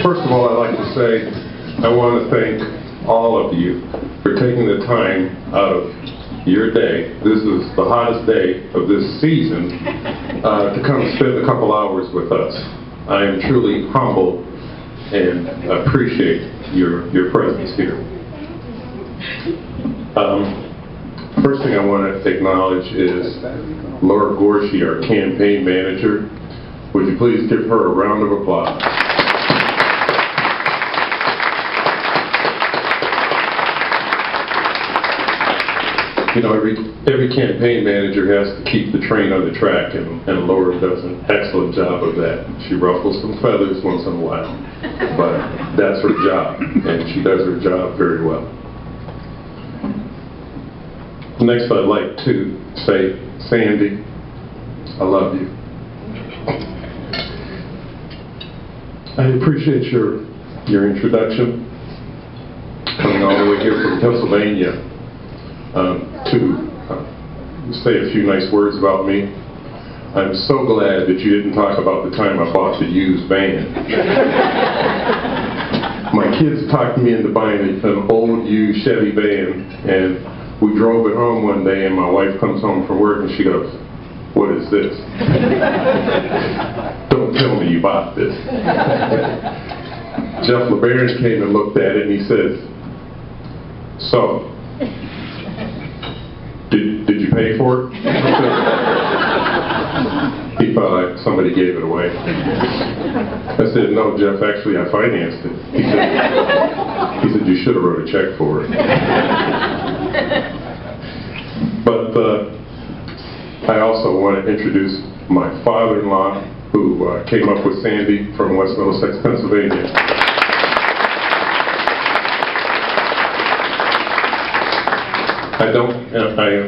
First of all, I'd like to say I want to thank all of you for taking the time out of your day. This is the hottest day of this season to come spend a couple hours with us. I am truly humbled and appreciate your presence here. First thing I want to acknowledge is Laura Gorshey, our campaign manager. Would you please give her a round of applause? You know, every campaign manager has to keep the train on the track, and Laura does an excellent job of that. She ruffles some feathers once in a while, but that's her job, and she does her job very well. Next, I'd like to say, Sandy, I love you. I appreciate your introduction, coming all the way here from Pennsylvania to say a few nice words about me. I'm so glad that you didn't talk about the time I bought the used van. My kids talked me into buying an old used Chevy van, and we drove it home one day, and my wife comes home from work and she goes, "What is this?" "Don't tell me you bought this." Jeff LeBaron came and looked at it and he says, "So, did you pay for it?" He thought somebody gave it away. I said, "No, Jeff, actually I financed it." He said, "You should have wrote a check for it." But I also want to introduce my father-in-law, who came up with Sandy from West Middlesex, Pennsylvania.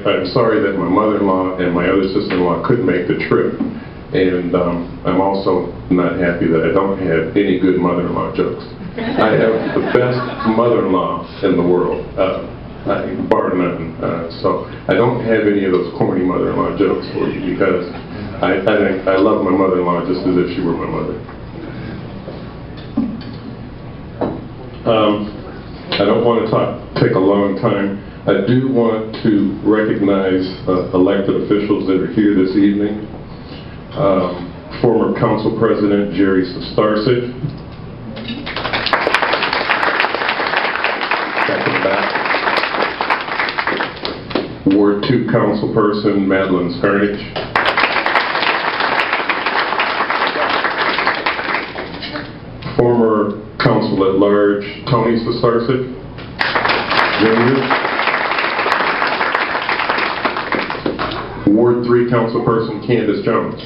I'm sorry that my mother-in-law and my other sister-in-law couldn't make the trip, and I'm also not happy that I don't have any good mother-in-law jokes. I have the best mother-in-law in the world, bar none. So I don't have any of those corny mother-in-law jokes for you, because I love my mother-in-law just as if she were my mother. I don't want to take a long time. I do want to recognize elected officials that are here this evening. Former Council President Jerry Starsik. Back in the back. Ward 2 Councilperson Madeline Scarnage. Former Council at Large Tony Starsik Jr. Ward 3 Councilperson Candace Jones.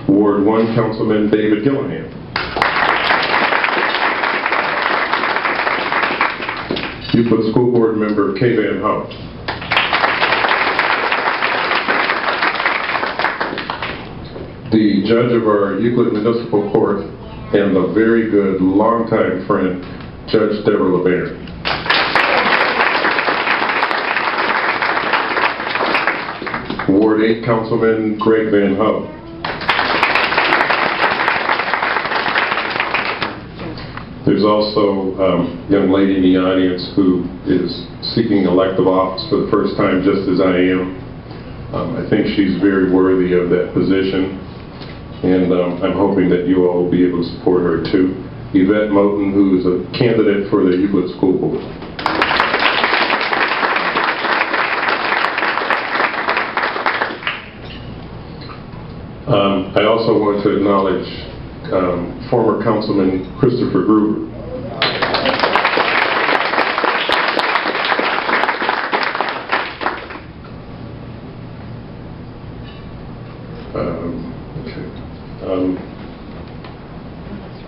Ward 1 Councilman David Gillingham. Euclid School Board Member Kay Van Hout. The judge of our Euclid Municipal Court and the very good longtime friend, Judge Deborah LeBaron. Ward 8 Councilman Greg Van Hout. There's also a young lady in the audience who is seeking elective office for the first time, just as I am. I think she's very worthy of that position, and I'm hoping that you all will be able to support her too. Yvette Moten, who is a candidate for the Euclid School Board. I also want to acknowledge former Councilman Christopher Gruber.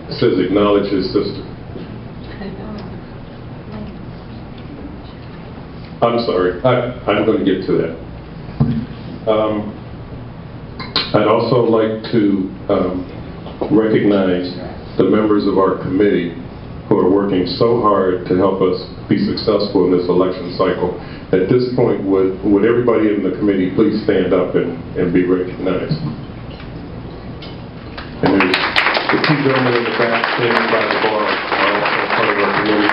It says acknowledge his sister. I'm sorry, I'm going to get to that. I'd also like to recognize the members of our committee who are working so hard to help us be successful in this election cycle. At this point, would everybody in the committee please stand up and be recognized? two gentlemen in the back standing by the bar are also part of our committee.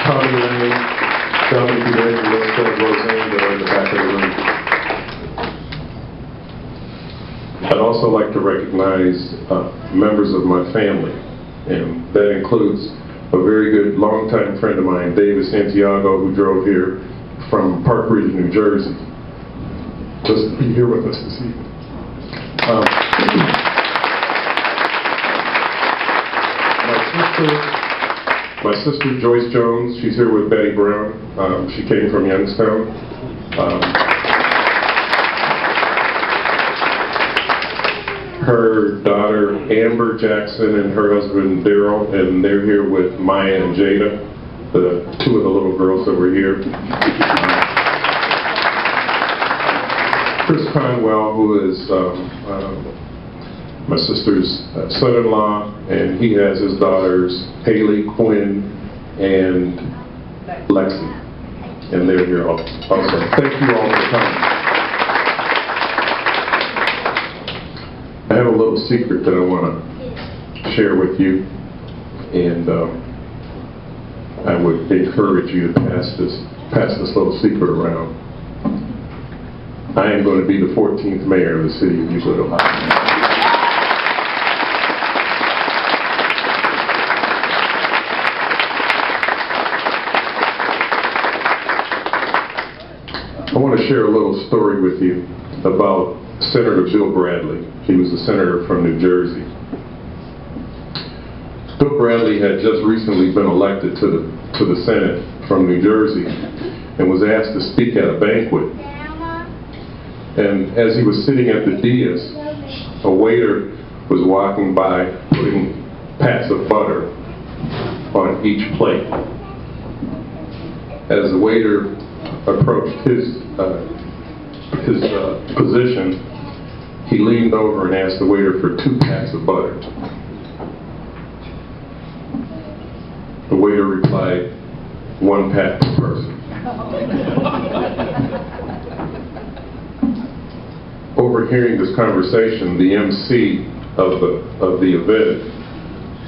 Tommy Lane, Dominic Evangelista, and Roseanne, that are in the back of the room. I'd also like to recognize members of my family, and that includes a very good longtime friend of mine, David Santiago, who drove here from Park Ridge, New Jersey, just to be here with us this evening. My sister Joyce Jones, she's here with Betty Brown. She came from Youngstown. Her daughter Amber Jackson and her husband Daryl, and they're here with Maya and Jada, the two of the little girls that were here. Chris Conwell, who is my sister's son-in-law, and he has his daughters Haley, Quinn, and Lexi, and they're here also. Thank you all for coming. I have a little secret that I want to share with you, and I would encourage you to pass this little secret around. I am going to be the 14th mayor of the city of Euclid, Ohio. I want to share a little story with you about Senator Bill Bradley. He was a senator from New Jersey. Bill Bradley had just recently been elected to the Senate from New Jersey and was asked to speak at a banquet. And as he was sitting at the dais, a waiter was walking by putting pats of butter on each plate. As the waiter approached his position, he leaned over and asked the waiter for 2 pats of butter. The waiter replied, 1 pat per person. Overhearing this conversation, the MC of the event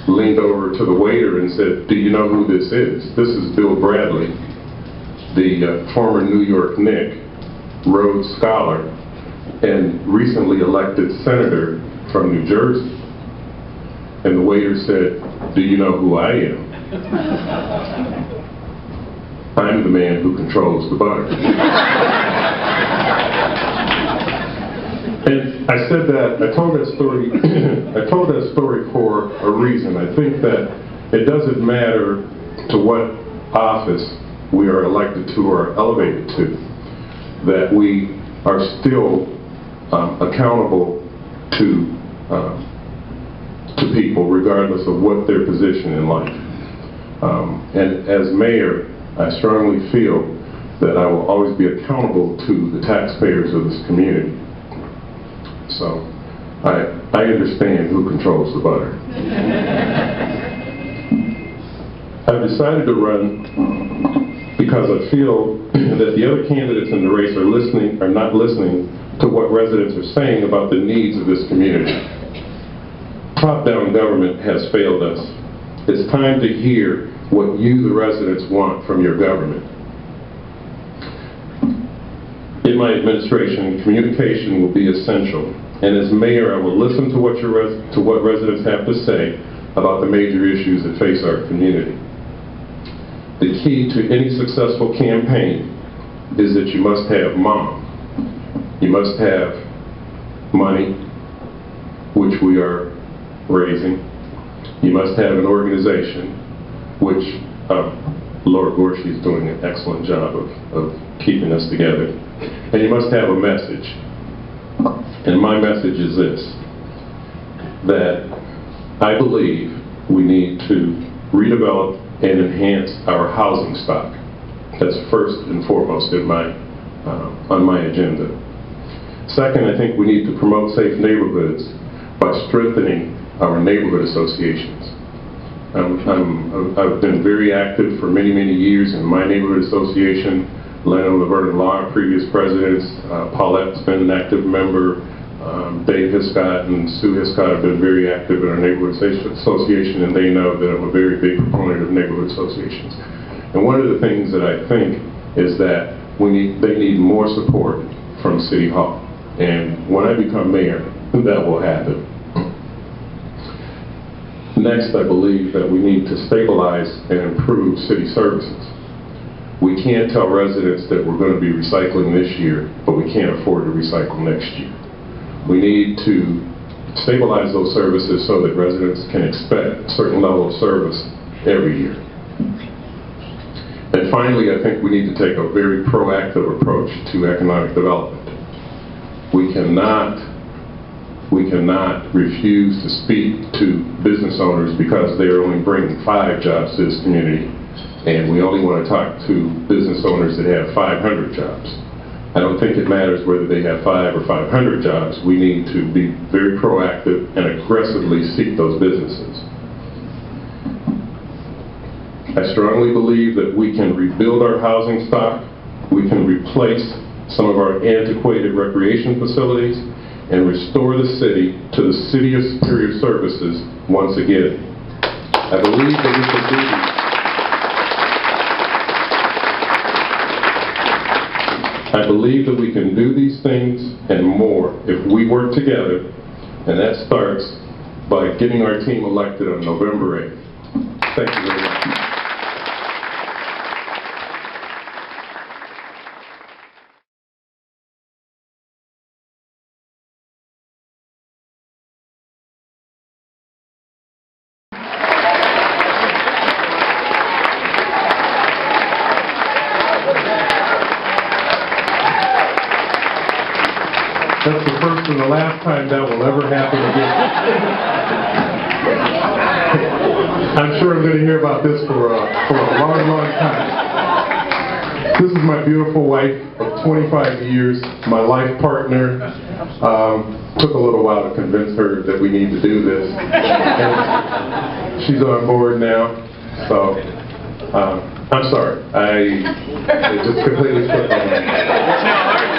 leaned over to the waiter and said, "Do you know who this is? This is Bill Bradley, the former New York Knick, Rhodes Scholar, and recently elected senator from New Jersey." And the waiter said, "Do you know who I am? I'm the man who controls the butter." And I said that, I told that story for a reason. I think that it doesn't matter to what office we are elected to or elevated to, that we are still accountable to people regardless of what their position in life. And as mayor, I strongly feel that I will always be accountable to the taxpayers of this community. So I understand who controls the butter. I've decided to run because I feel that the other candidates in the race are not listening to what residents are saying about the needs of this community. Top-down government has failed us. It's time to hear what you, the residents, want from your government. In my administration, communication will be essential, and as mayor, I will listen to what residents have to say about the major issues that face our community. The key to any successful campaign is that you must have mom. You must have money, which we are raising. You must have an organization, which Laura Gorski is doing an excellent job of keeping us together. And you must have a message. And my message is this, that I believe we need to redevelop and enhance our housing stock. That's first and foremost on my agenda. Second, I think we need to promote safe neighborhoods by strengthening our neighborhood associations. I've been very active for many, many years in my neighborhood association. Leno, Laverne, and Law, previous presidents. Paulette's been an active member. Dave Hiscott and Sue Hiscott have been very active in our neighborhood association, and they know that I'm a very big proponent of neighborhood associations. And one of the things that I think is that they need more support from City Hall. And when I become mayor, that will happen. Next, I believe that we need to stabilize and improve city services. We can't tell residents that we're going to be recycling this year, but we can't afford to recycle next year. We need to stabilize those services so that residents can expect a certain level of service every year. And finally, I think we need to take a very proactive approach to economic development. We cannot refuse to speak to business owners because they are only bringing 5 jobs to this community, and we only want to talk to business owners that have 500 jobs. I don't think it matters whether they have 5 or 500 jobs. We need to be very proactive and aggressively seek those businesses. I strongly believe that we can rebuild our housing stock, we can replace some of our antiquated recreation facilities, and restore the city to the City of Superior Services once again. I believe that we can do this. I believe that we can do these things and more if we work together, and that starts by getting our team elected on November 8th. Thank you very much. That's the first and the last time that will ever happen again. I'm sure I'm going to hear about this for a long, long time. This is my beautiful wife of 25 years, my life partner. Took a little while to convince her that we need to do this. And she's on board now, so I'm sorry. It just completely slipped my mind.